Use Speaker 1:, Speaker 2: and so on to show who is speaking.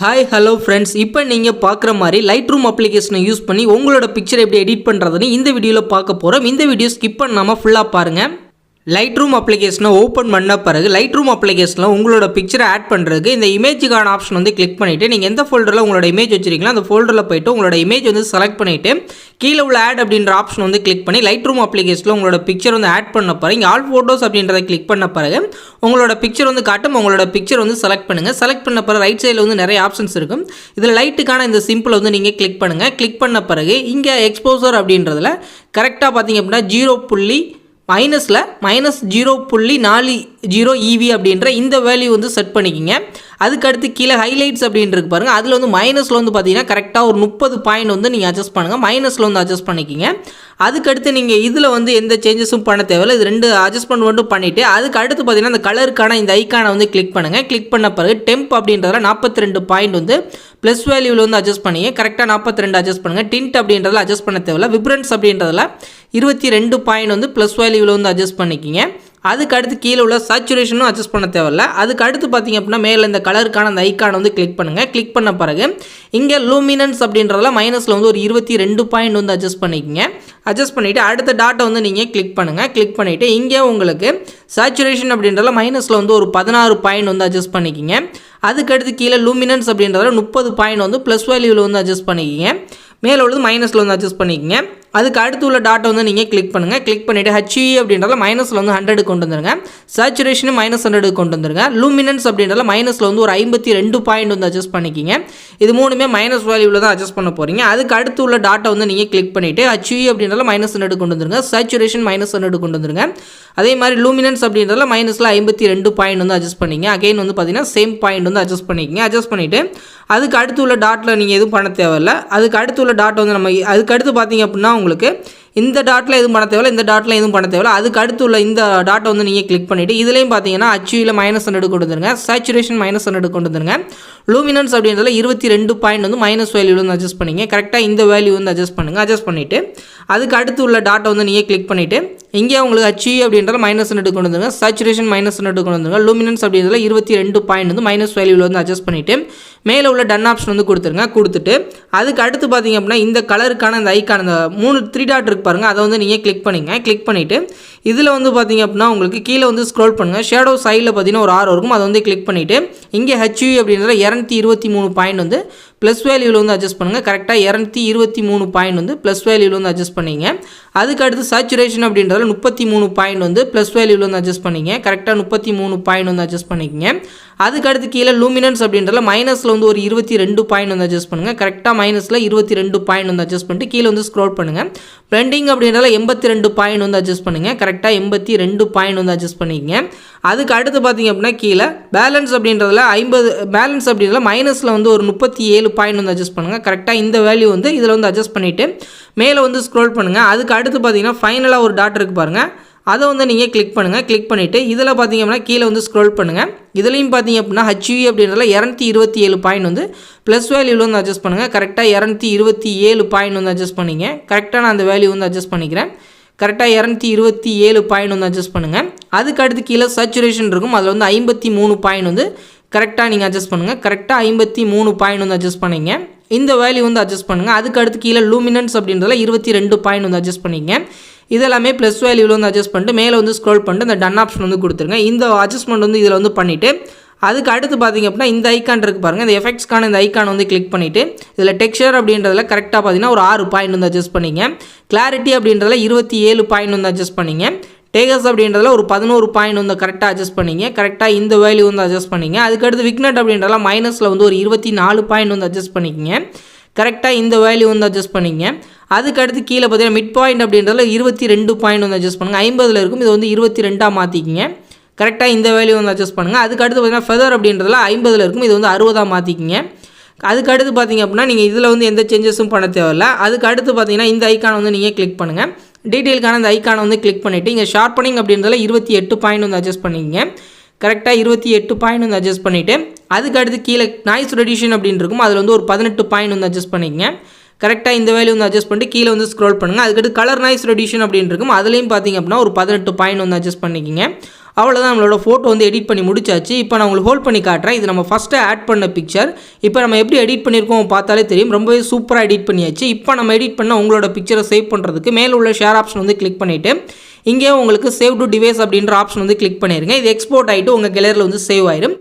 Speaker 1: Hi hello friends, இப்போ நீங்கள் பார்க்குற மாதிரி லைட்ரூம் அப்ளிகேஷனை யூஸ் பண்ணி உங்களோட பிக்சரை எப்படி எடிட் பண்ணுறதுன்னு இந்த வீடியோவில் பார்க்க போகிறோம். இந்த வீடியோ ஸ்கிப் பண்ணாமல் ஃபுல்லாக பாருங்கள். லைட்ரூம் அப்ளிகேஷனை ஓப்பன் பண்ண பிறகு லைட்ரூம் அப்ளிகேஷனில் உங்களோட பிக்சரை ஆட் பண்ணுறதுக்கு இந்த இமேஜுக்கான ஆப்ஷன் வந்து கிளிக் பண்ணிவிட்டு நீங்கள் எந்த ஃபோல்டரில் உங்களோட இமேஜ் வச்சுருக்கீங்களோ அந்த ஃபோல்டரில் போய்ட்டு உங்களோட இமேஜ் வந்து செலக்ட் பண்ணிவிட்டு கீழே உள்ள ஆட் அப்படின்ற ஆப்ஷன் வந்து கிளிக் பண்ணி லைட்ரூம் அப்ளிகேஷனில் உங்களோட பிக்சர் வந்து ஆட் பண்ண பிறகு இங்கே ஆல் ஃபோட்டோஸ் அப்படின்றத கிளிக் பண்ண பிறகு உங்களோட பிக்சர் வந்து காட்டும். உங்களோட பிக்சர் வந்து செலக்ட் பண்ணுங்கள். செலக்ட் பண்ண பிறகு ரைட் சைடில் வந்து நிறைய ஆப்ஷன்ஸ் இருக்கும். இதில் லைட்டுக்கான இந்த சிம்பிளை வந்து நீங்கள் கிளிக் பண்ணுங்கள். கிளிக் பண்ண பிறகு இங்கே எக்ஸ்போசர் அப்படின்றதில் கரெக்டாக பார்த்தீங்க அப்படின்னா -0.40 EV அப்படின்ற இந்த வேல்யூ வந்து செட் பண்ணிக்கிங்க. அதுக்கடுத்து கீழே ஹைலைட்ஸ் அப்படின்னு இருக்கு பாருங்கள். அதில் வந்து மைனஸில் வந்து பார்த்தீங்கன்னா கரெக்டாக ஒரு 30 பாயிண்ட் வந்து நீங்கள் அட்ஜஸ்ட் பண்ணுங்கள். மைனஸில் வந்து அட்ஜஸ்ட் பண்ணிக்கிங்க. அதுக்கடுத்து நீங்கள் இதில் வந்து எந்த சேஞ்சஸும் பண்ண தேவையில்லை. இது ரெண்டு அட்ஜஸ்ட்மெண்ட் மட்டும் பண்ணிவிட்டு அதுக்கு அடுத்து பார்த்தீங்கன்னா அந்த கலருக்கான இந்த ஐக்கானை வந்து கிளிக் பண்ணுங்கள். கிளிக் பண்ண பிறகு டெம்ப் அப்படின்றதுல 42 பாயிண்ட் வந்து ப்ளஸ் வேல்யூவில் வந்து அட்ஜஸ்ட் பண்ணிங்க. கரெக்டாக 42 அட்ஜஸ்ட் பண்ணுங்கள். டிண்ட் அப்படின்றதில் அட்ஜஸ்ட் பண்ண தேவையில்லை. விப்ரன்ஸ் அப்படின்றதில் 22 பாயிண்ட் வந்து ப்ளஸ் வேல்யூவில் வந்து அட்ஜஸ்ட் பண்ணிக்கிங்க. அதுக்கு அடுத்து கீழே உள்ள சேச்சுரேஷனும் அட்ஜஸ்ட் பண்ண தேவையில்ல. அதுக்கு அடுத்து பார்த்தீங்க அப்படின்னா மேலே இந்த கலருக்கான அந்த ஐக்கானை வந்து கிளிக் பண்ணுங்கள். கிளிக் பண்ண பிறகு இங்கே லூமினன்ஸ் அப்படின்றதுல மைனஸில் வந்து ஒரு 22 பாயிண்ட் வந்து அட்ஜஸ்ட் பண்ணிக்கிங்க. அட்ஜஸ்ட் பண்ணிவிட்டு அடுத்த டாட்டை வந்து நீங்கள் கிளிக் பண்ணுங்கள். கிளிக் பண்ணிவிட்டு இங்கே உங்களுக்கு சேச்சுரேஷன் அப்படின்றதுல மைனஸில் வந்து ஒரு 16 பாயிண்ட் வந்து அட்ஜஸ்ட் பண்ணிக்கிங்க. அதுக்கடுத்து கீழே லூமினன்ஸ் அப்படின்றதுல 30 பாயிண்ட் வந்து ப்ளஸ் வேல்யூவில் வந்து அட்ஜஸ்ட் பண்ணிக்கிங்க. மேலே உள்ளது மைனஸில் வந்து அட்ஜஸ்ட் பண்ணிக்கங்க. அதுக்கு அடுத்து உள்ள டாட்டை வந்து நீங்கள் கிளிக் பண்ணுங்கள். கிளிக் பண்ணிவிட்டு HE அப்படின்றத மைனஸில் வந்து 100 கொண்டு வந்துருங்க. சேச்சுரேஷனும் -100 கொண்டு வந்துருங்க. லூமினன்ஸ் அப்படின்றத மைனஸில் வந்து ஒரு 52 பாயிண்ட் வந்து அட்ஜஸ்ட் பண்ணிக்கிங்க. இது மூணுமே மைனஸ் வேல்யூவில் தான் அட்ஜஸ்ட் பண்ண போகிறீங்க. அதுக்கு அடுத்து உள்ள டாட்டை வந்து நீங்கள் கிளிக் பண்ணிவிட்டு HE அப்படின்றத -100 கொண்டு வந்துருங்க. சேச்சுரேஷன் -100 கொண்டு வந்துருங்க. அதே மாதிரி லூமினன்ஸ் அப்படின்றத மைனஸில் 52 பாயிண்ட் வந்து அட்ஜஸ்ட் பண்ணிங்க. அகைன் வந்து பார்த்தீங்கன்னா சேம் பாயிண்ட் வந்து அட்ஜஸ்ட் பண்ணிக்கிங்க. அட்ஜஸ்ட் பண்ணிவிட்டு அதுக்கு அடுத்து உள்ள டாட்டில் நீங்கள் எதுவும் பண்ண தேவையில்லை. அதுக்கு அடுத்து உள்ள டாட் வந்து நம்ம அதுக்கு அடுத்து பார்த்தீங்க அப்படின்னா உங்களுக்கு இந்த டாட்டில் எதுவும் பண்ண தேவையில்லை, இந்த டாட்டில் எதுவும் பண்ண தேவையில்லை. அதுக்கு அடுத்து உள்ள இந்த டாட்டை வந்து நீங்கள் கிளிக் பண்ணிவிட்டு இதுலேயும் பார்த்தீங்கன்னா HEயில் -100 கொண்டு வந்துருங்க. சேச்சுரேஷன் -100 கொண்டு வந்துருங்க. லூமினன்ஸ் அப்படின்றதுல 22 பாயிண்ட் வந்து மைனஸ் வேல்யூவில் வந்து அட்ஜஸ்ட் பண்ணிங்க. கரெக்டாக இந்த வேல்யூ வந்து அட்ஜஸ்ட் பண்ணுங்கள். அட்ஜஸ்ட் பண்ணிவிட்டு அதுக்கு அடுத்து உள்ள டாட்டை வந்து நீங்கள் கிளிக் பண்ணிவிட்டு இங்கே உங்களுக்கு HE அப்படின்றத -100 கொண்டு வந்துருங்க. சேச்சுரேஷன் -100 கொண்டு வந்துருங்க. லூமினன்ஸ் அப்படின்றதுல 22 பாயிண்ட் வந்து மைனஸ் வேல்யூவில் வந்து அட்ஜஸ்ட் பண்ணிவிட்டு மேலே உள்ள டன் ஆப்ஷன் வந்து கொடுத்துருங்க. கொடுத்துட்டு அதுக்கு அடுத்து பார்த்தீங்க அப்படின்னா இந்த கலருக்கான இந்த ஐக்கான இந்த 3 டாட் இருக்கு பாருங்கள், அதை வந்து நீங்கள் கிளிக் பண்ணிங்க. கிளிக் பண்ணிவிட்டு இதில் வந்து பார்த்தீங்க அப்படின்னா உங்களுக்கு கீழே வந்து ஸ்க்ரோல் பண்ணுங்கள். ஷேடோ சைடில் பார்த்தீங்கன்னா ஒரு ஆரோ இருக்கும், அதை வந்து கிளிக் பண்ணிவிட்டு இங்கே HE அப்படின்றத 223 பாயிண்ட் வந்து ப்ளஸ் வேல்யூவில் வந்து அட்ஜஸ்ட் பண்ணுங்கள். கரெக்டாக 223 பாயிண்ட் வந்து ப்ளஸ் வேல்யூவில் வந்து அட்ஜஸ்ட் பண்ணிங்க. அதுக்கு அடுத்து சேச்சுரேஷன் அப்படின்றதுல 33 பாயிண்ட் வந்து ப்ளஸ் வேல்யூவில் வந்து அட்ஜஸ்ட் பண்ணிங்க. கரெக்டாக 33 பாயிண்ட் வந்து அட்ஜஸ்ட் பண்ணிக்கங்க. அதுக்கு அடுத்து கீழே லூமினன்ஸ் அப்படின்றதுல மைனஸில் வந்து ஒரு 22 பாயிண்ட் வந்து அட்ஜஸ்ட் பண்ணுங்கள். கரெக்டாக மைனஸில் 22 பாயிண்ட் வந்து அட்ஜஸ்ட் பண்ணிட்டு கீழே வந்து ஸ்க்ரோல் பண்ணுங்கள். பிளெண்டிங் அப்படின்றதுல 82 பாயிண்ட் வந்து அட்ஜஸ்ட் பண்ணுங்கள். கரெக்டாக 82 பாயிண்ட் வந்து அட்ஜஸ்ட் பண்ணிக்கங்க. அதுக்கு அடுத்து பார்த்தீங்க அப்படின்னா கீழே பேலன்ஸ் அப்படின்றதுல 50 பேலன்ஸ் அப்படின்றதுல மைனஸில் வந்து ஒரு 37 பாயிண்ட் வந்து அட்ஜஸ்ட் பண்ணுங்கள். கரெக்டாக இந்த வேல்யூ வந்து இதில் வந்து அட்ஜஸ்ட் பண்ணிவிட்டு மேலே வந்து ஸ்க்ரோல் பண்ணுங்கள். அதுக்கு அடுத்து பார்த்தீங்கன்னா ஃபைனலாக ஒரு டாட் இருக்குது பாருங்கள், அதை வந்து நீங்கள் கிளிக் பண்ணுங்கள். கிளிக் பண்ணிவிட்டு இதில் பார்த்தீங்க அப்படின்னா கீழே வந்து ஸ்க்ரோல் பண்ணுங்கள். இதுலேயும் பார்த்தீங்க அப்படின்னா HE அப்படின்றதுல 227 பாயிண்ட் வந்து ப்ளஸ் வேல்யூவில் வந்து அட்ஜஸ்ட் பண்ணுங்கள். கரெக்டாக 227 பாயிண்ட் வந்து அட்ஜஸ்ட் பண்ணிங்க. கரெக்டாக நான் அந்த வேல்யூ வந்து அட்ஜஸ்ட் பண்ணிக்கிறேன். கரெக்டாக 227 பாயிண்ட் வந்து அட்ஜஸ்ட் பண்ணுங்கள். அதுக்கு அடுத்து கீழே சேச்சுரேஷன் இருக்கும், அதில் வந்து 53 பாயிண்ட் வந்து கரெக்டாக நீங்கள் அட்ஜஸ்ட் பண்ணுங்கள். கரெக்டாக 53 பாயிண்ட் வந்து அட்ஜஸ்ட் பண்ணிங்க. இந்த வேல்யூ வந்து அட்ஜஸ்ட் பண்ணுங்கள். அதுக்கு அடுத்து கீழே லூமினன்ஸ் அப்படின்றதுல 22 பாயிண்ட் வந்து அட்ஜஸ்ட் பண்ணிங்க. இதெல்லாமே ப்ளஸ் வேல்யூவில் வந்து அட்ஜஸ்ட் பண்ணிட்டு மேலே வந்து ஸ்க்ரோல் பண்ணிட்டு இந்த டன் ஆப்ஷன் வந்து கொடுத்துருங்க. இந்த அட்ஜஸ்ட்மெண்ட் வந்து இதில் வந்து பண்ணிவிட்டு அதுக்கு அடுத்து பார்த்தீங்க அப்படின்னா இந்த ஐக்கான் இருக்குது பாருங்கள், இந்த எஃபெக்ட்ஸ்க்கான இந்த ஐக்கான் வந்து கிளிக் பண்ணிவிட்டு இதில் டெக்ஸ்சர் அப்படின்றதுல கரெக்டாக பார்த்தீங்கன்னா ஒரு 6 பாயிண்ட் வந்து அட்ஜஸ்ட் பண்ணிங்க. கிளாரிட்டி அப்படின்றதுல 27 பாயிண்ட் வந்து அட்ஜஸ்ட் பண்ணிங்க. டேகர்ஸ் அப்படின்றதுல ஒரு 11 பாயிண்ட் வந்து கரெக்டாக அட்ஜஸ்ட் பண்ணிங்க. கரெக்டாக இந்த வேல்யூ வந்து அட்ஜஸ்ட் பண்ணிங்க. அதுக்கடுத்து விக்னட் அப்படின்றதுல மைனஸில் வந்து ஒரு 24 பாயிண்ட் வந்து அட்ஜஸ்ட் பண்ணிக்கிங்க. கரெக்டாக இந்த வேல்யூ வந்து அட்ஜஸ்ட் பண்ணிங்க. அதுக்கடுத்து கீழே பார்த்தீங்கன்னா மிட் பாயிண்ட் அப்படின்றதுல 22 பாயிண்ட் வந்து அட்ஜஸ்ட் பண்ணுங்கள். 50 இருக்கும், இது வந்து 22 மாற்றிக்கிங்க. கரெக்டாக இந்த வேல்யூ வந்து அட்ஜஸ்ட் பண்ணுங்கள். அதுக்கடுத்து பார்த்தீங்கன்னா ஃபெதர் அப்படின்றதுல 50 இருக்கும், இது வந்து 60 மாற்றிக்கிங்க. அதுக்கடுத்து பார்த்தீங்க அப்படின்னா நீங்கள் இதில் வந்து எந்த சேஞ்சஸும் பண்ண தேவையில்லை. அதுக்கு அடுத்து பார்த்தீங்கன்னா இந்த ஐக்கானை வந்து நீங்கள் கிளிக் பண்ணுங்கள். டீட்டெயிலுக்கான இந்த ஐக்கானை வந்து கிளிக் பண்ணிவிட்டு இங்கே ஷார்ப்பனிங் அப்படின்றதுல 28 பாயிண்ட் வந்து அட்ஜஸ்ட் பண்ணிக்கிங்க. கரெக்டாக 28 பாயிண்ட் வந்து அட்ஜஸ்ட் பண்ணிவிட்டு அதுக்கு அடுத்து கீழே நாய்ஸ் ரெடியூஷன் அப்படின்னு இருக்கும், அதில் வந்து ஒரு 18 பாயிண்ட் வந்து அட்ஜஸ்ட் பண்ணிக்கங்க. கரெக்டாக இந்த வேல்யூ வந்து அட்ஜஸ்ட் பண்ணிட்டு கீழே வந்து ஸ்க்ரோல் பண்ணுங்கள். அதுக்கடுத்து கலர் நாய்ஸ் ரெடியூஷன் அப்படின்னு இருக்கும், அதுலேயும் பார்த்தீங்க அப்படின்னா ஒரு 18 பாயிண்ட் வந்து அட்ஜஸ்ட் பண்ணிக்கிங்க. அவ்வளோதான் நம்மளோட ஃபோட்டோ வந்து எடிட் பண்ணி முடிச்சாச்சு. இப்போ நான் உங்களுக்கு ஹோல்ட் பண்ணி காட்டுறேன். இது நம்ம ஃபஸ்ட்டு ஆட் பண்ண பிக்சர். இப்போ நம்ம எப்படி எடிட் பண்ணியிருக்கோம் பார்த்தாலே தெரியும். ரொம்பவே சூப்பராக எடிட் பண்ணியாச்சு. இப்போ நம்ம எடிட் பண்ண உங்களோட பிக்சரை சேவ் பண்ணுறதுக்கு மேலே உள்ள ஷேர் ஆப்ஷன் வந்து கிளிக் பண்ணிவிட்டு இங்கே உங்களுக்கு சேவ் டு டிவைஸ் அப்படின்ற ஆப்ஷன் வந்து கிளிக் பண்ணிடுங்க. இது எக்ஸ்போர்ட் ஆகிட்டு உங்கள் கேலரியில் வந்து சேவ் ஆயிடும்.